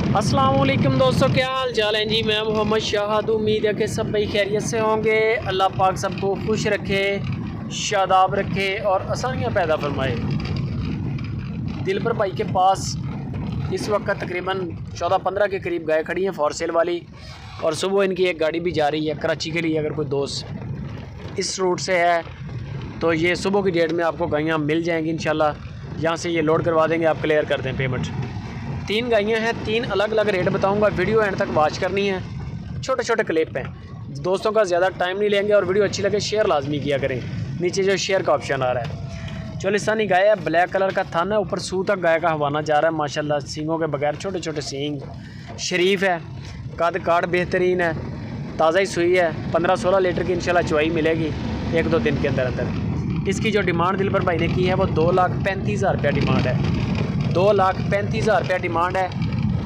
अस्सलाम वालेकुम दोस्तों, क्या हाल चाल है जी। मैं मोहम्मद शाहद, उम्मीद है कि सब भाई खैरियत से होंगे। अल्लाह पाक सबको खुश रखे, शादाब रखे और आसानियाँ पैदा फरमाए। दिलबर भाई के पास इस वक्त तकरीबन 14-15 के करीब गाय खड़ी हैं फॉर सेल वाली, और सुबह इनकी एक गाड़ी भी जा रही है कराची के लिए। अगर कोई दोस्त इस रूट से है तो ये सुबह की डेट में आपको गायें मिल जाएंगी इंशाल्लाह। यहाँ से ये लोड करवा देंगे, आप क्लियर कर दें पेमेंट। 3 गायें हैं, 3 अलग अलग रेट बताऊंगा, वीडियो एंड तक वॉच करनी है। छोटे छोटे क्लिप हैं दोस्तों, का ज़्यादा टाइम नहीं लेंगे, और वीडियो अच्छी लगे शेयर लाजमी किया करें। नीचे जो शेयर का ऑप्शन आ रहा है। चोलिस्तानी गाय है, ब्लैक कलर का थान है, ऊपर सू तक गाय का हवाना जा रहा है माशाल्लाह। सींगों के बगैर छोटे छोटे सींग, शरीफ है, कद काट बेहतरीन है, ताज़ा ही सुई है। 15-16 लीटर की इंशाल्लाह चुवाई मिलेगी 1-2 दिन के अंदर अंदर। इसकी जो डिमांड दिलबर भाई ने की है वो 2,35,000 रुपया डिमांड है। 2,35,000 रुपया डिमांड है,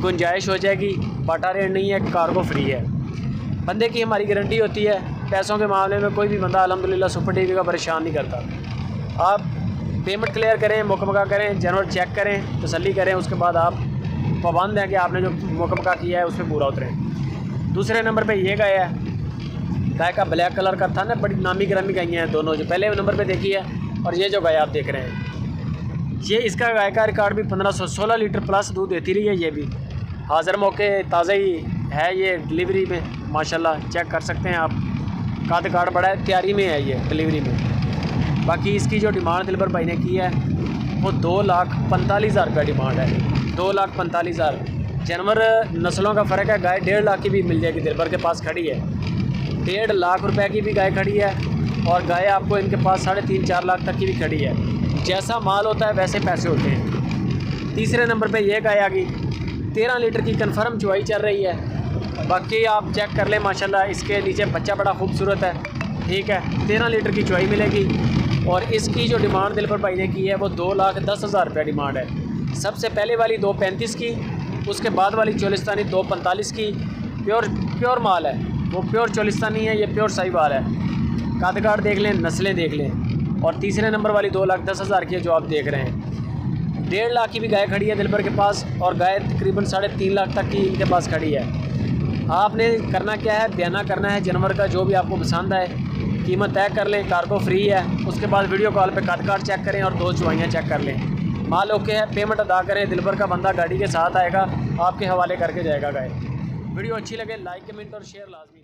गुंजाइश हो जाएगी। बाटा रेट नहीं है, कार्गो फ्री है। बंदे की हमारी गारंटी होती है, पैसों के मामले में कोई भी बंदा अल्हम्दुलिल्लाह सुपर टीवी का परेशान नहीं करता। आप पेमेंट क्लियर करें, मुकमका करें, जानवर चेक करें, तसल्ली करें, उसके बाद आप पाबंद हैं कि आपने जो मुकमका किया है उस पर पूरा उतरें। दूसरे नंबर पे ये गाय है, गाय का ब्लैक कलर का था ना, बड़ी नामी गिरामी गायें हैं दोनों, जो पहले नंबर पे देखी है और ये जो गाय आप देख रहे हैं, ये इसका गाय का रिकॉर्ड भी 1516 लीटर प्लस दूध देती रही है। ये भी हाज़िर मौके ताज़ा ही है, ये डिलीवरी में माशाल्लाह चेक कर सकते हैं आप। काद कार्ड बड़ा है, तैयारी में है ये डिलीवरी में। बाकी इसकी जो डिमांड दिलबर भाई ने की है वो 2,45,000 रुपया डिमांड है। 2,45,000। जानवर नस्लों का फ़र्क है, गाय 1.5 लाख की भी मिल जाएगी, दिलबर के पास खड़ी है। 1.5 लाख रुपए की भी गाय खड़ी है, और गाय आपको इनके पास 3.5-4 लाख तक की भी खड़ी है। जैसा माल होता है वैसे पैसे होते हैं। तीसरे नंबर पे ये गाय आ गई, 13 लीटर की कन्फर्म चुवाई चल रही है। बाकी आप चेक कर लें माशाल्लाह, इसके नीचे बच्चा बड़ा खूबसूरत है, ठीक है। 13 लीटर की चुवाई मिलेगी, और इसकी जो डिमांड दिलबर भाई ने की है वो 2,10,000 रुपया डिमांड है। सबसे पहले वाली 2,35 की, उसके बाद वाली चोलिस्तानी 2,45 की। प्योर माल है, वो प्योर चोलिस्तानी है, ये प्योर साहिवाल है। कादगाड़ देख लें, नस्लें देख लें। और तीसरे नंबर वाली 2,10,000 की है जो आप देख रहे हैं। 1.5 लाख की भी गाय खड़ी है दिलबर के पास, और गाय तकरीबन 3.5 लाख तक की इनके पास खड़ी है। आपने करना क्या है, बयाना करना है जानवर का, जो भी आपको पसंद आए कीमत तय कर लें, कार्गो फ्री है। उसके बाद वीडियो कॉल पे काद चेक करें और 2 चुवाइयाँ चेक कर लें। माल ओके है, पेमेंट अदा करें, दिलबर का बंदा गाड़ी के साथ आएगा, आपके हवाले करके जाएगा गाय। वीडियो अच्छी लगे लाइक कमेंट और शेयर लाजमी।